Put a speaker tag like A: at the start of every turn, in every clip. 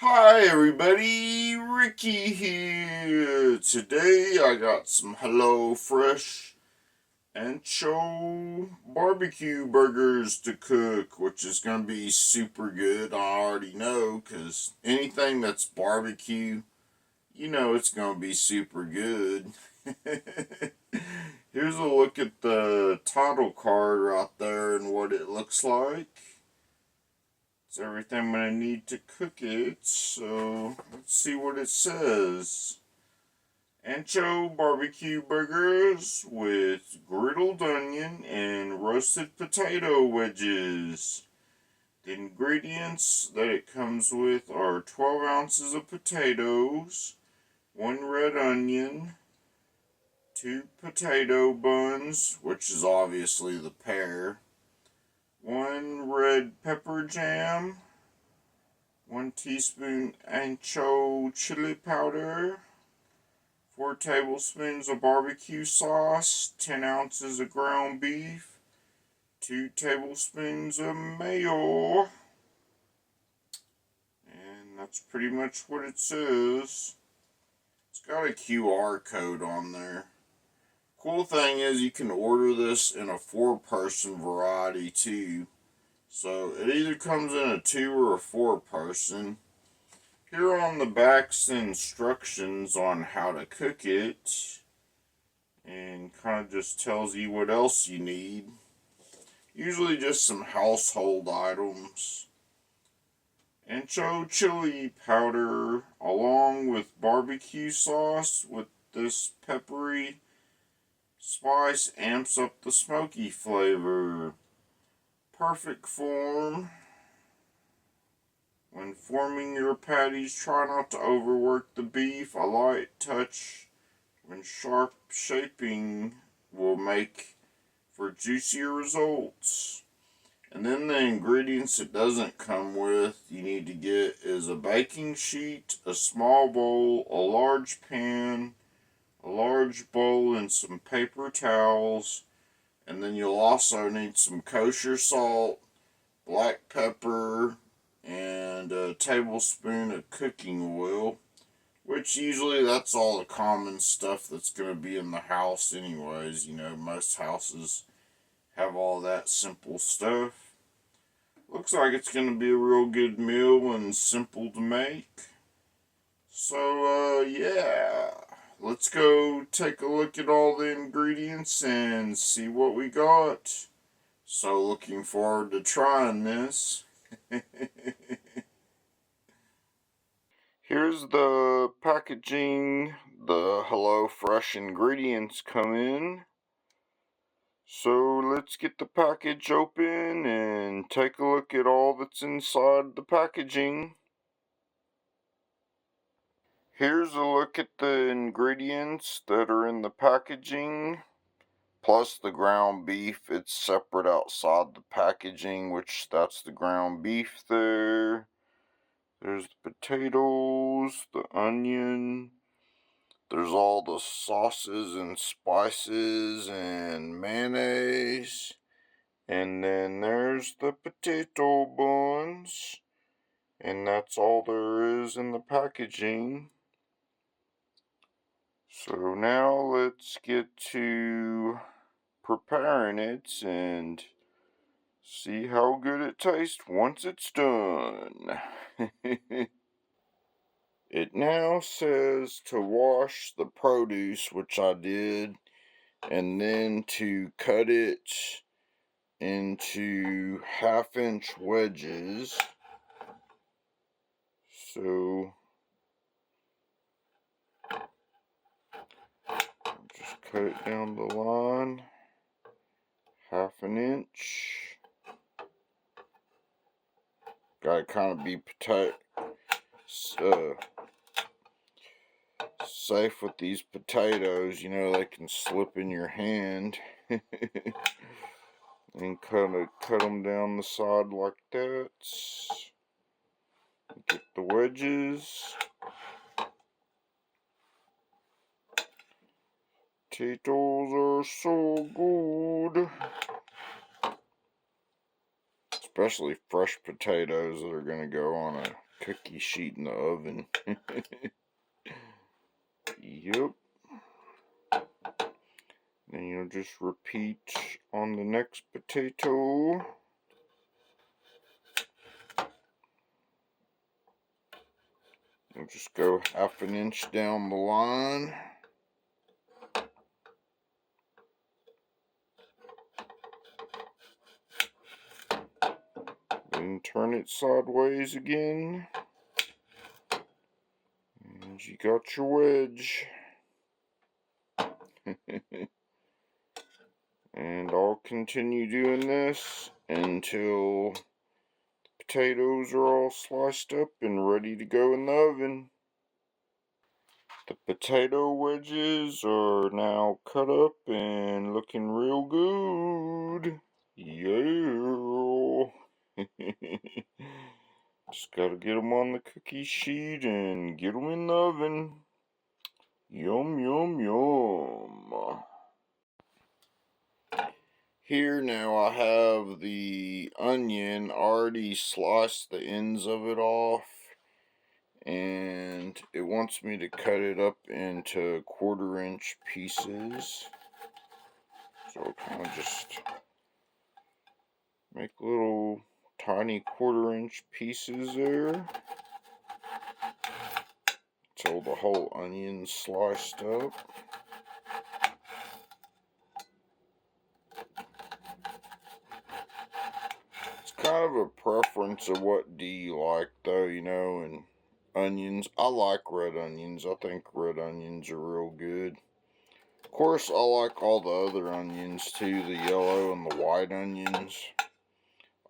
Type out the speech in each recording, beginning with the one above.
A: Hi everybody, Ricky here. Today I got some Hello Fresh Ancho barbecue burgers to cook, which is going to be super good. I already know, because anything that's barbecue, you know it's going to be super good. Here's a look at the title card right there and what it looks like. It's everything I'm going to need to cook it, so let's see what it says. Ancho barbecue burgers with griddled onion and roasted potato wedges. The ingredients that it comes with are 12 ounces of potatoes, 1 red onion, 2 potato buns, which is obviously the pear, 1 red pepper jam, 1 teaspoon ancho chili powder, 4 tablespoons of BBQ sauce, 10 ounces of ground beef, 2 tablespoons of mayo, and that's pretty much what it says. It's got a QR code on there. Cool thing is you can order this in a 4-person variety too. So it either comes in a 2 or a 4-person. Here on the back's the instructions on how to cook it, and kind of just tells you what else you need. Usually just some household items. Ancho chili powder along with barbecue sauce with this peppery spice amps up the smoky flavor. Perfect form. When forming your patties, try not to overwork the beef. A light touch when sharp shaping will make for juicier results. And then the ingredients it doesn't come with, you need to get is a baking sheet, a small bowl, a large pan, a large bowl, and some paper towels. And then you'll also need some kosher salt, black pepper, and a tablespoon of cooking oil, which usually that's all the common stuff that's going to be in the house anyways. You know, most houses have all that simple stuff. Looks like it's going to be a real good meal and simple to make. So, yeah. Let's go take a look at all the ingredients and see what we got. So, looking forward to trying this. Here's the packaging the Hello Fresh ingredients come in. So let's get the package open and take a look at all that's inside the packaging. Here's a look at the ingredients that are in the packaging, plus the ground beef. It's separate outside the packaging, which that's the ground beef there. There's the potatoes, the onion. There's all the sauces and spices and mayonnaise. And then there's the potato buns. And that's all there is in the packaging. So now let's get to preparing it and see how good it tastes once it's done. It now says to wash the produce, which I did, and then to cut it into 1/2-inch wedges. So just cut it down the line, 1/2 inch. Gotta kind of be safe with these potatoes, you know, they can slip in your hand. And cut them down the side like that. Get the wedges. Potatoes are so good. Especially fresh potatoes that are going to go on a cookie sheet in the oven. Yep. Then you'll just repeat on the next potato. You'll just go half an inch down the line. Then turn it sideways again. And you got your wedge. And I'll continue doing this until the potatoes are all sliced up and ready to go in the oven. The potato wedges are now cut up and looking real good. Yeah. Just gotta get them on the cookie sheet and get them in the oven. Yum, yum, yum. Here now I have the onion, already sliced the ends of it off, and it wants me to cut it up into 1/4-inch pieces. So I'll kind of just make little tiny 1/4-inch pieces there until the whole onion's sliced up. It's kind of a preference of what do you like though, you know, and onions. I like red onions. I think red onions are real good. Of course, I like all the other onions too, the yellow and the white onions.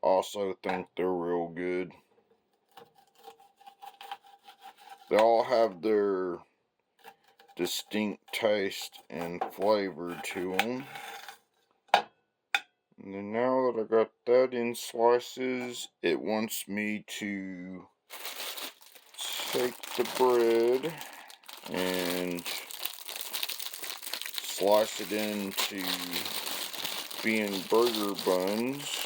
A: I also think they're real good. They all have their distinct taste and flavor to them. And then now that I got that in slices, it wants me to take the bread and slice it into being burger buns.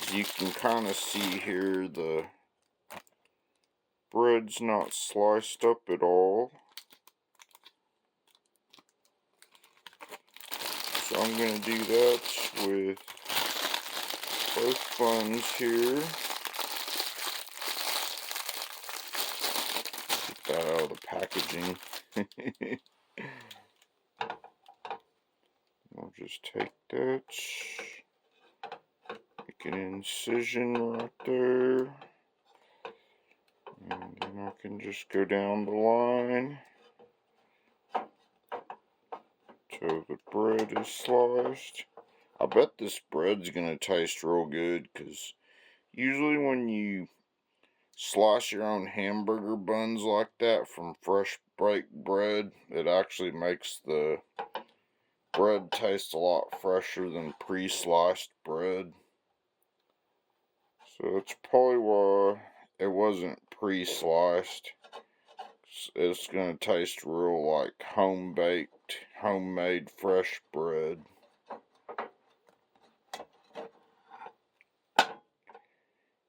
A: As you can kind of see here, the bread's not sliced up at all. So I'm going to do that with both buns here. Get that out of the packaging. I'll just take that, make an incision right there, and then I can just go down the line till the bread is sliced. I bet this bread's gonna taste real good, because usually when you slice your own hamburger buns like that from fresh baked bread, it actually makes the bread taste a lot fresher than pre-sliced bread. So that's probably why it wasn't pre-sliced. It's gonna taste real like home-baked, homemade fresh bread.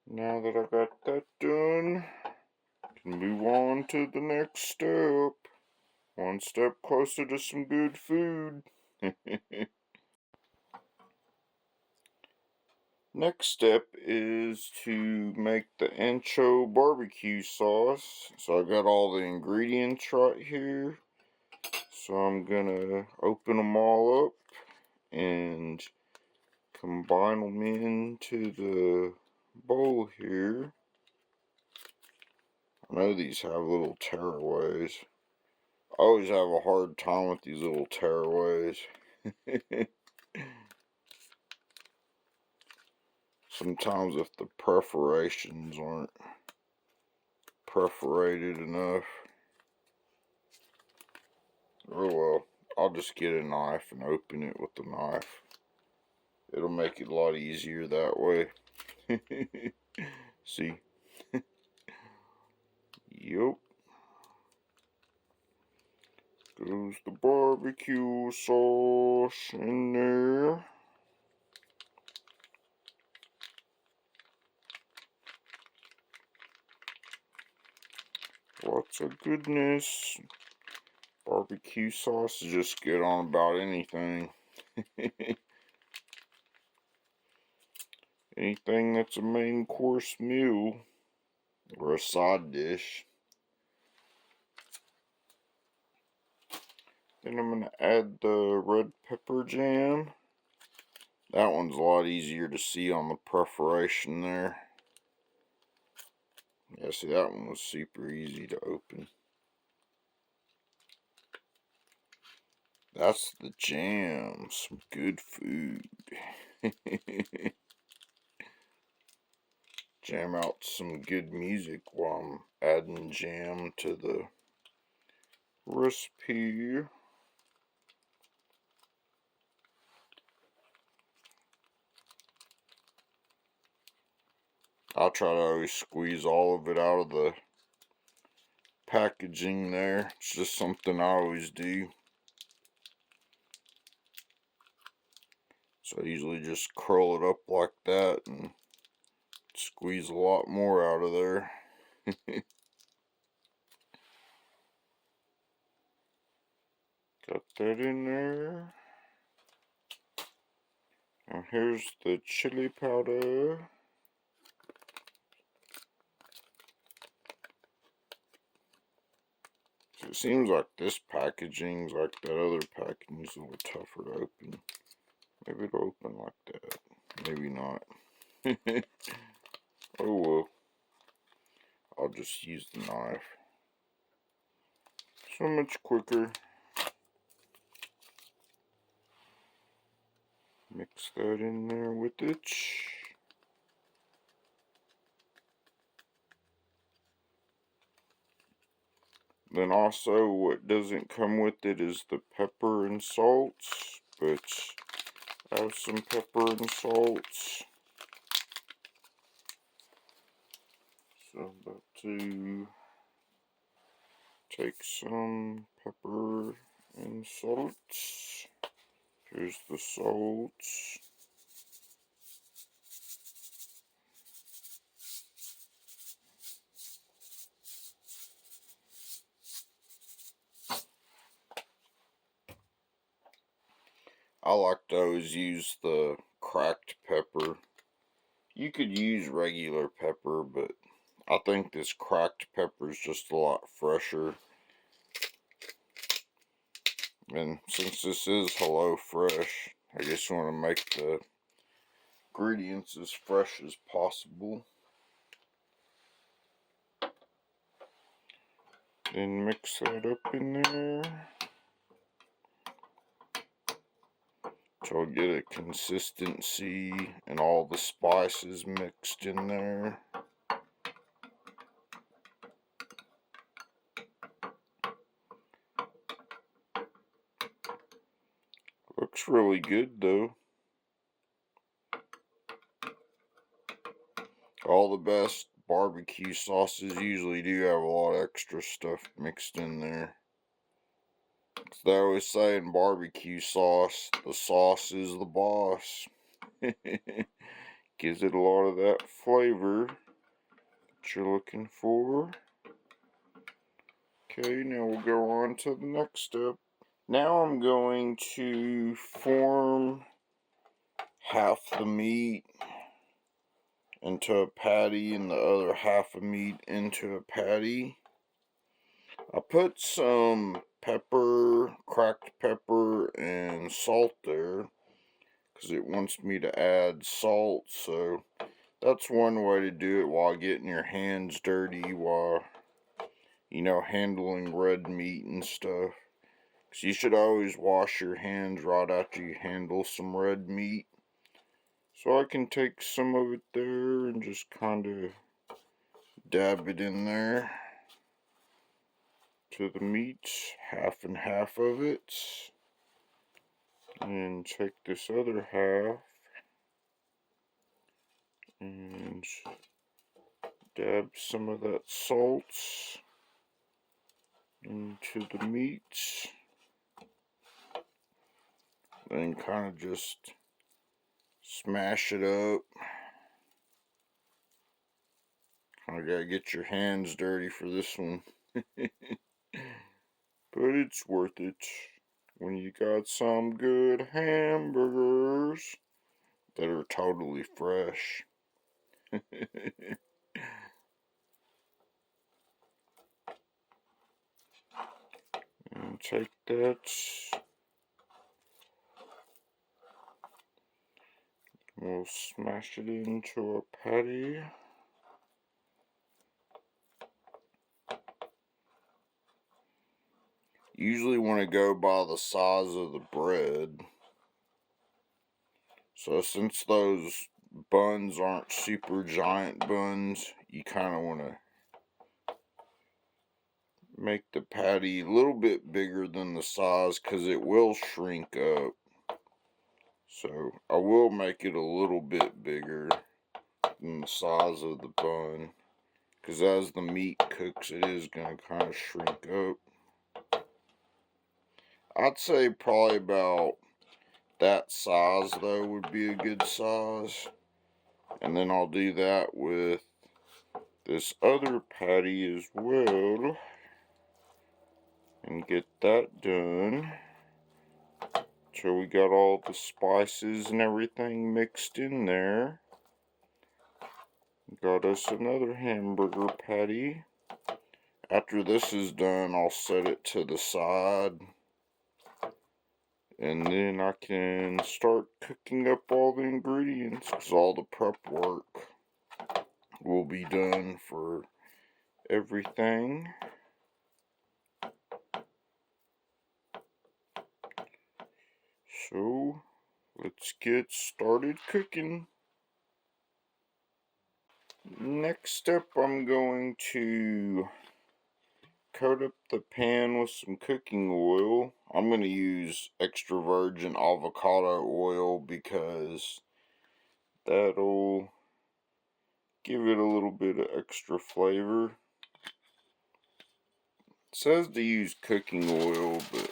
A: Now that I got that done, I can move on to the next step. One step closer to some good food. Next step is to make the ancho BBQ sauce. So I got all the ingredients right here. So I'm gonna open them all up and combine them into the bowl here. I know these have little tearaways. I always have a hard time with these little tearaways. Sometimes if the perforations aren't perforated enough. Oh well, I'll just get a knife and open it with the knife. It'll make it a lot easier that way. See? Yup. Goes the barbecue sauce in there. Lots of goodness. Barbecue sauce is just good on about anything. Anything that's a main course meal or a side dish. Then I'm going to add the red pepper jam. That one's a lot easier to see on the perforation there. Yeah, see, that one was super easy to open. That's the jam. Some good food. Jam out some good music while I'm adding jam to the recipe. I'll try to always squeeze all of it out of the packaging there. It's just something I always do. So I usually just curl it up like that and squeeze a lot more out of there. Got that in there. Now here's the chili powder. So it seems like this packaging's like that other packaging's a little tougher to open. Maybe it'll open like that. Maybe not. Oh well. I'll just use the knife. So much quicker. Mix that in there with it. Then also what doesn't come with it is the pepper and salts, but I have some pepper and salts. So I'm about to take some pepper and salts. Here's the salts. I like to always use the cracked pepper. You could use regular pepper, but I think this cracked pepper is just a lot fresher. And since this is Hello Fresh, I just want to make the ingredients as fresh as possible. Then mix that up in there. So I'll get a consistency and all the spices mixed in there. Looks really good though. All the best barbecue sauces usually do have a lot of extra stuff mixed in there. As they always say in barbecue sauce, the sauce is the boss. Gives it a lot of that flavor that you're looking for. Okay, now we'll go on to the next step. Now I'm going to form half the meat into a patty and the other half of meat into a patty. I put some pepper, cracked pepper, and salt there because it wants me to add salt, so that's one way to do it while getting your hands dirty while, you know, handling red meat and stuff. Because you should always wash your hands right after you handle some red meat. So I can take some of it there and just kind of dab it in there to the meat, half and half of it. And take this other half and dab some of that salt into the meat. Then kind of just smash it up. Kind of gotta get your hands dirty for this one. But it's worth it when you got some good hamburgers that are totally fresh. And take that. We'll smash it into a patty. Usually want to go by the size of the bread. So since those buns aren't super giant buns, you kind of want to make the patty a little bit bigger than the size because it will shrink up. So I will make it a little bit bigger than the size of the bun because as the meat cooks it is going to kind of shrink up. I'd say probably about that size though would be a good size. And then I'll do that with this other patty as well and get that done till we got all the spices and everything mixed in there. Got us another hamburger patty. After this is done, I'll set it to the side and then I can start cooking up all the ingredients because all the prep work will be done for everything. So let's get started cooking. Next up, I'm going to coat up the pan with some cooking oil. I'm going to use extra virgin avocado oil because that'll give it a little bit of extra flavor. It says to use cooking oil, but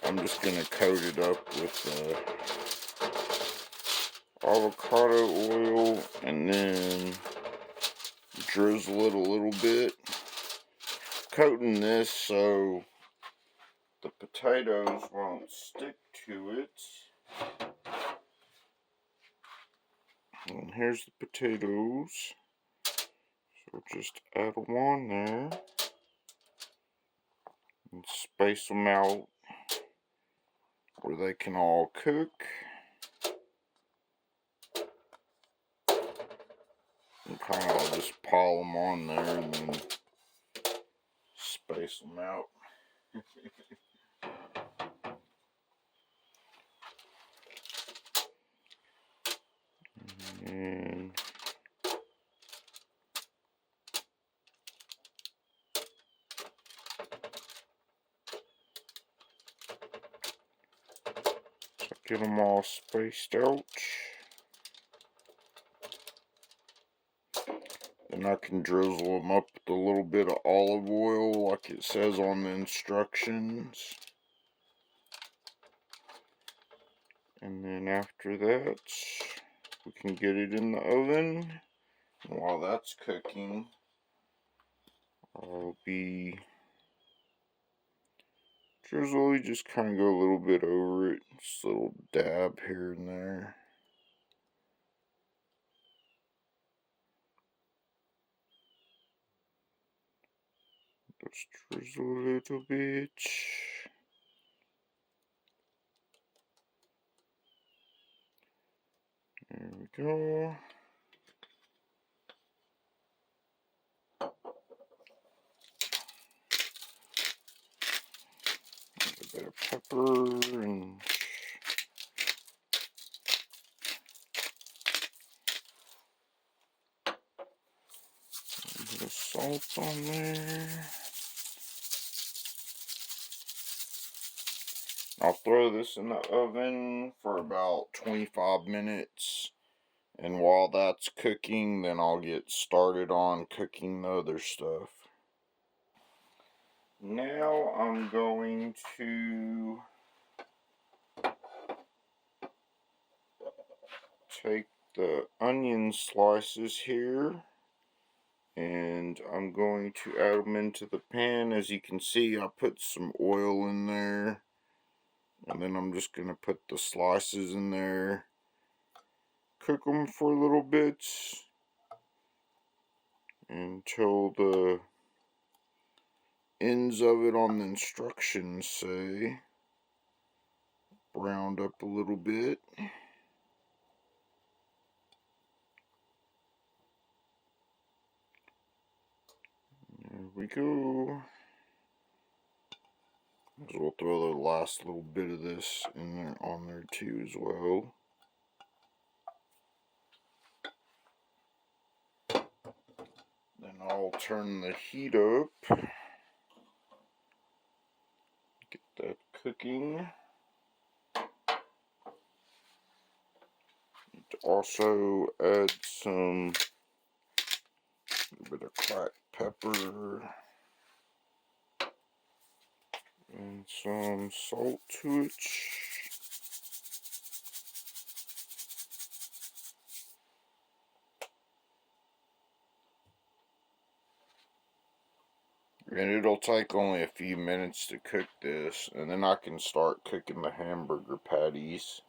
A: I'm just going to coat it up with avocado oil and then drizzle it a little bit. Coating this so the potatoes won't stick to it. And here's the potatoes. So just add them on there and space them out where they can all cook. And kind of just pile them on there and then space them out. And get them all spaced out. Then I can drizzle them up with a little bit of olive oil like it says on the instructions. And then after that, we can get it in the oven. And while that's cooking, I'll be drizzly, just kind of go a little bit over it. Just a little dab here and there. Just drizzle a little bit. There we go. A bit of pepper and a bit of salt on there. I'll throw this in the oven for about 25 minutes. And while that's cooking, then I'll get started on cooking the other stuff. Now I'm going to take the onion slices here And I'm going to add them into the pan. As you can see, I put some oil in there. And then I'm just going to put the slices in there. Cook them for a little bit until the ends of it on the instructions say browned up a little bit. There we go. So we'll throw the last little bit of this in there on there too as well. Then I'll turn the heat up. Get that cooking. Also add some bit of cracked pepper and some salt to it. And it'll take only a few minutes to cook this, and then I can start cooking the hamburger patties.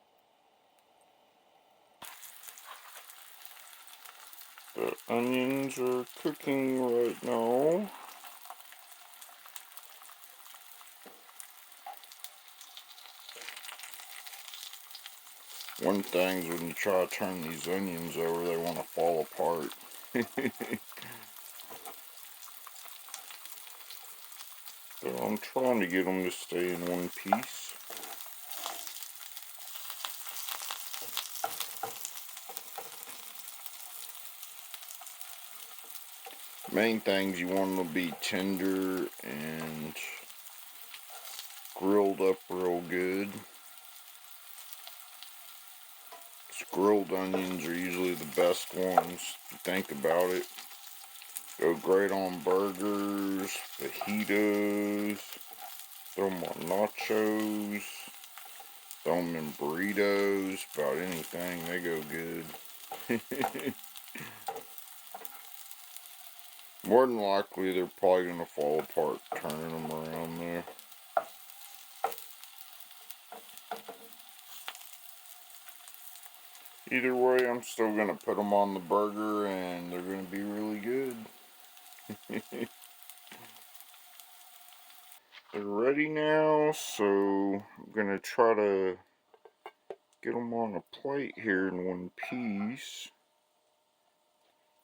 A: The onions are cooking right now. One thing is when you try to turn these onions over, they want to fall apart. So I'm trying to get them to stay in one piece. Main things, you want them to be tender and grilled up real good. Grilled onions are usually the best ones, if you think about it. Go great on burgers, fajitas, throw them on nachos, throw them in burritos, about anything, they go good. More than likely, they're probably going to fall apart turning them around there. Either way, I'm still going to put them on the burger and they're going to be really good. They're ready now, so I'm going to try to get them on a plate here in one piece.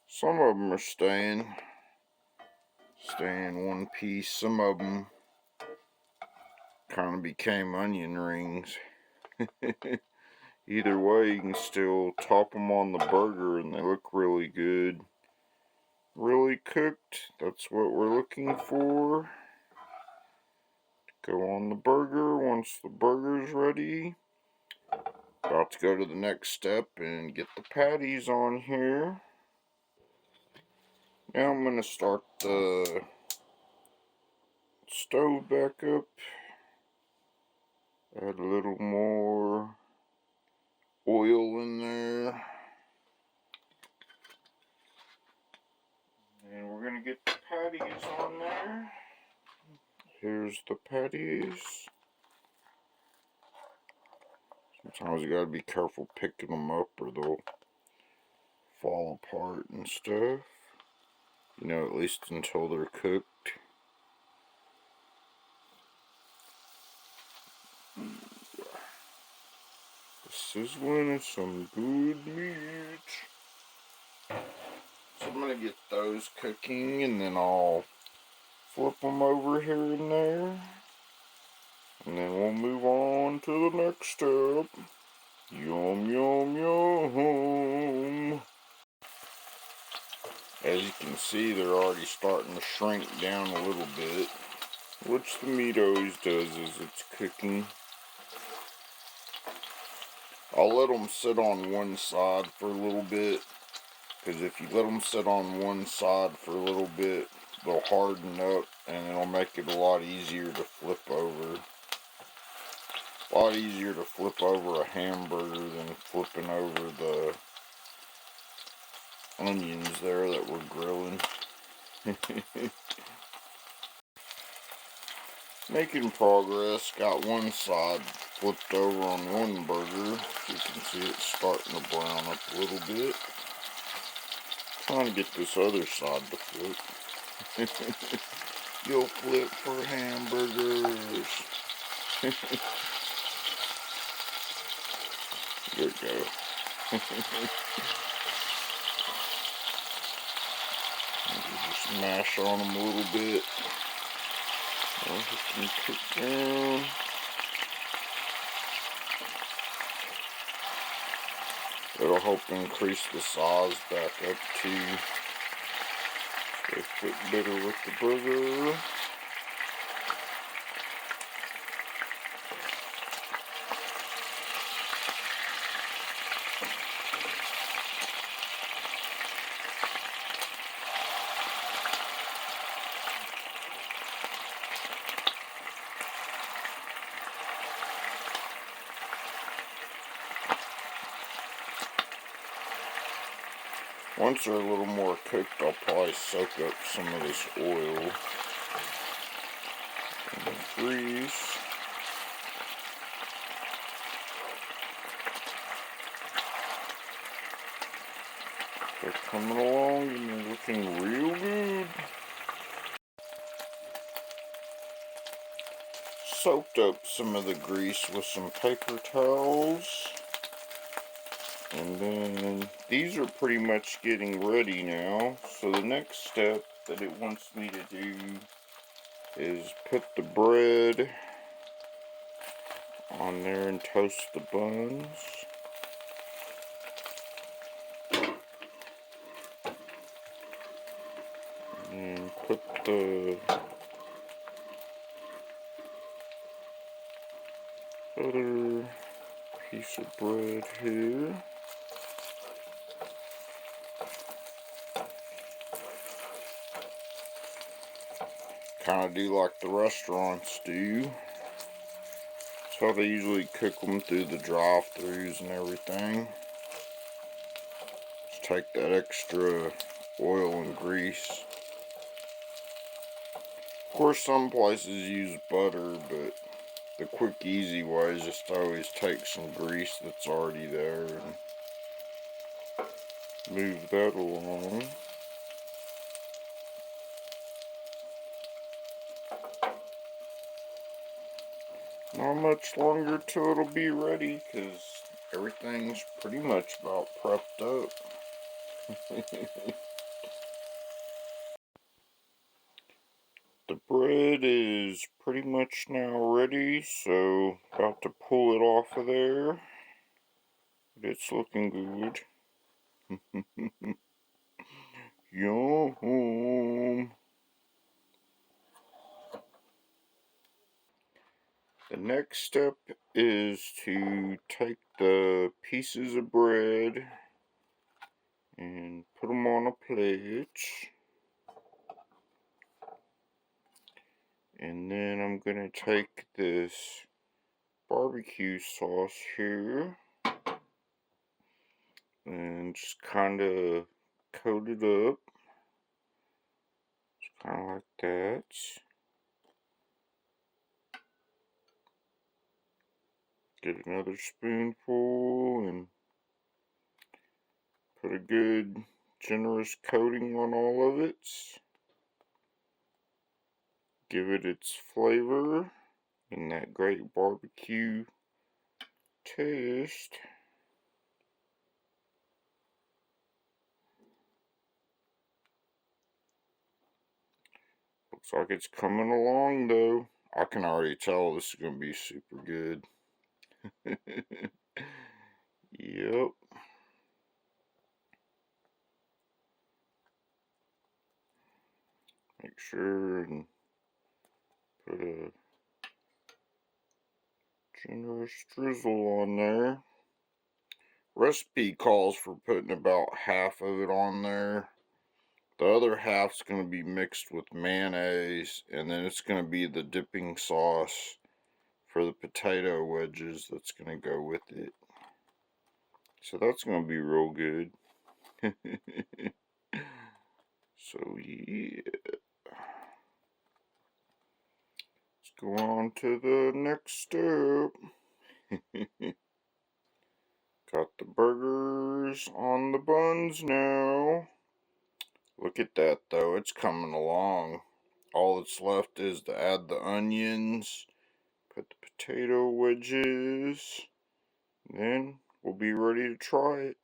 A: Some of them are staying one piece. Some of them kind of became onion rings. Either way, you can still top them on the burger and they look really good. Really cooked, that's what we're looking for. Go on the burger once the burger's ready. About to go to the next step and get the patties on here. Now I'm going to start the stove back up. Add a little more oil in there. And we're going to get the patties on there. Here's the patties. Sometimes you gotta be careful picking them up or they'll fall apart and stuff. You know, at least until they're cooked. Sizzling is some good meat. So I'm gonna get those cooking and then I'll flip them over here and there. And then we'll move on to the next step. Yum, yum, yum. As you can see, they're already starting to shrink down a little bit. Which the meat always does as it's cooking. I'll let them sit on one side for a little bit. Because if you let them sit on one side for a little bit, they'll harden up and it'll make it a lot easier to flip over. A lot easier to flip over a hamburger than flipping over the onions there that we're grilling. Making progress. Got one side flipped over on one burger. You can see it's starting to brown up a little bit. Trying to get this other side to flip. You'll flip for hamburgers. There we go. Just mash on them a little bit. I'll hit them cook down. It'll help increase the size back up too. They fit better with the burger. Once they're a little more cooked, I'll probably soak up some of this oil and grease. They're coming along and they're looking real good. Soaked up some of the grease with some paper towels. And then these are pretty much getting ready now. So the next step that it wants me to do is put the bread on there and toast the buns. And put the other piece of bread here. Kind of do like the restaurants do. That's how they usually cook them through the drive-thrus and everything. Just take that extra oil and grease. Of course, some places use butter, but the quick, easy way is just to always take some grease that's already there and move that along. Not much longer till it'll be ready, because everything's pretty much about prepped up. The bread is pretty much now ready, so about to pull it off of there. But it's looking good. Yum! The next step is to take the pieces of bread and put them on a plate. And then I'm going to take this BBQ sauce here and just kind of coat it up. Just kind of like that. Get another spoonful and put a good generous coating on all of it. Give it its flavor and that great barbecue taste. Looks like it's coming along though. I can already tell this is going to be super good. Yep. Make sure and put a generous drizzle on there. Recipe calls for putting about half of it on there. The other half's going to be mixed with mayonnaise, and then it's going to be the dipping sauce for the potato wedges that's going to go with it. So that's going to be real good. So yeah, let's go on to the next step. Got the burgers on the buns now. Look at that though, it's coming along. All that's left is to add the onions, put the potato wedges, and then we'll be ready to try it.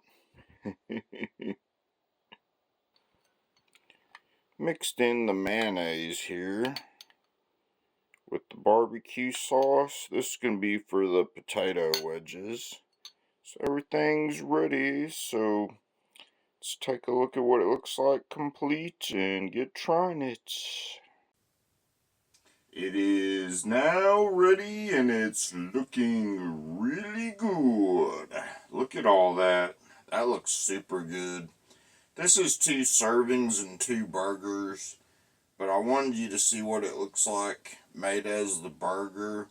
A: Mixed in the mayonnaise here with the barbecue sauce. This is going to be for the potato wedges. So everything's ready, so let's take a look at what it looks like complete and get trying it. It is now ready and it's looking really good. Look at all that. That looks super good. This is 2 servings and 2 burgers, but I wanted you to see what it looks like made as the burger,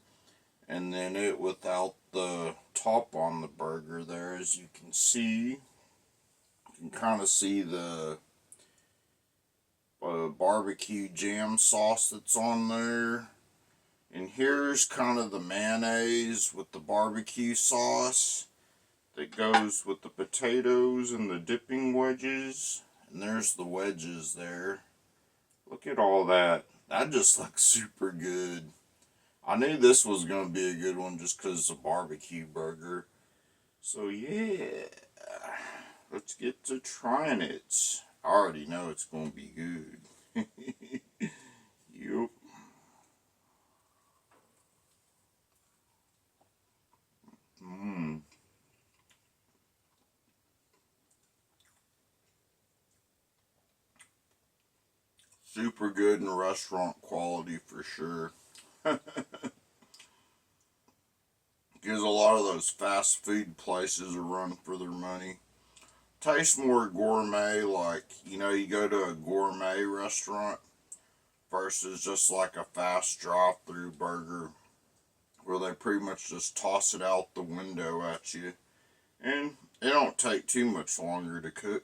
A: and then it without the top on the burger there. As you can see, you can kind of see the barbecue jam sauce that's on there. And here's kind of the mayonnaise with the barbecue sauce that goes with the potatoes and the dipping wedges. And there's the wedges there. Look at all that. That just looks super good. I knew this was going to be a good one just because it's a barbecue burger. So yeah, let's get to trying it. I already know it's going to be good. Yup. Mmm. Super good and restaurant quality for sure. Gives a lot of those fast food places a run for their money. Tastes more gourmet, like, you know, you go to a gourmet restaurant versus just like a fast drive-through burger where they pretty much just toss it out the window at you. And it don't take too much longer to cook.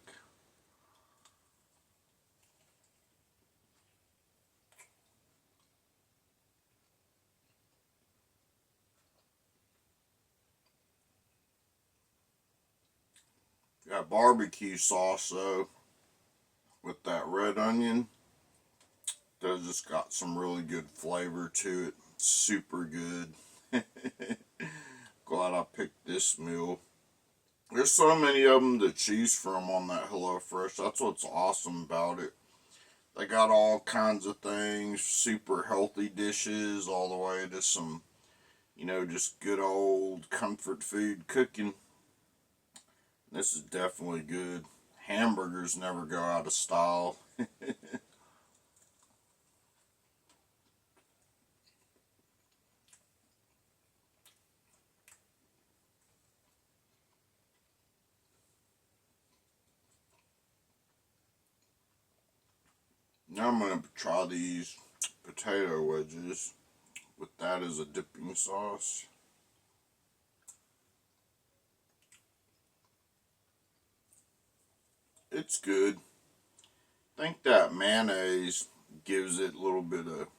A: Got barbecue sauce though with that red onion. That just got some really good flavor to it. Super good. Glad I picked this meal. There's so many of them to choose from on that HelloFresh. That's what's awesome about it. They got all kinds of things, super healthy dishes, all the way to some, you know, just good old comfort food cooking. This is definitely good. Hamburgers never go out of style. Now I'm going to try these potato wedges with that as a dipping sauce. It's good. I think that mayonnaise gives it a little bit of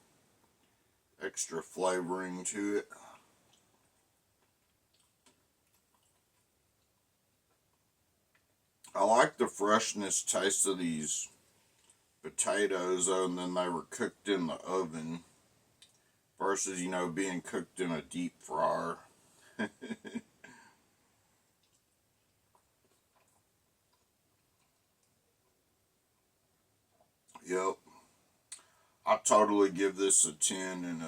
A: extra flavoring to it. I like the freshness taste of these potatoes though, and then they were cooked in the oven versus, you know, being cooked in a deep fryer. Yep. I totally give this a 10 and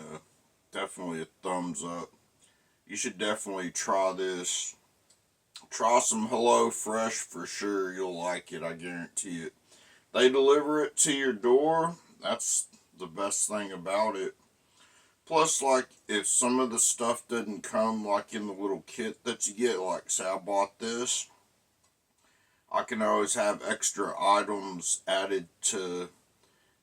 A: definitely a thumbs up. You should definitely try this. Try some HelloFresh for sure. You'll like it, I guarantee it. They deliver it to your door. That's the best thing about it. Plus, like, if some of the stuff doesn't come, like, in the little kit that you get, like, say I bought this, I can always have extra items added to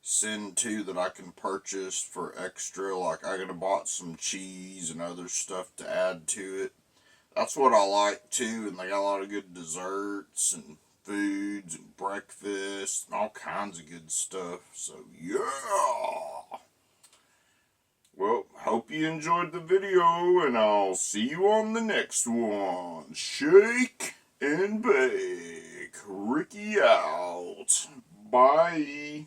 A: send to that I can purchase for extra. Like, I could have bought some cheese and other stuff to add to it. That's what I like, too, and they got a lot of good desserts and foods and breakfast and all kinds of good stuff. So yeah. Well, hope you enjoyed the video, and I'll see you on the next one. Shake and bake. Rickey out. Bye.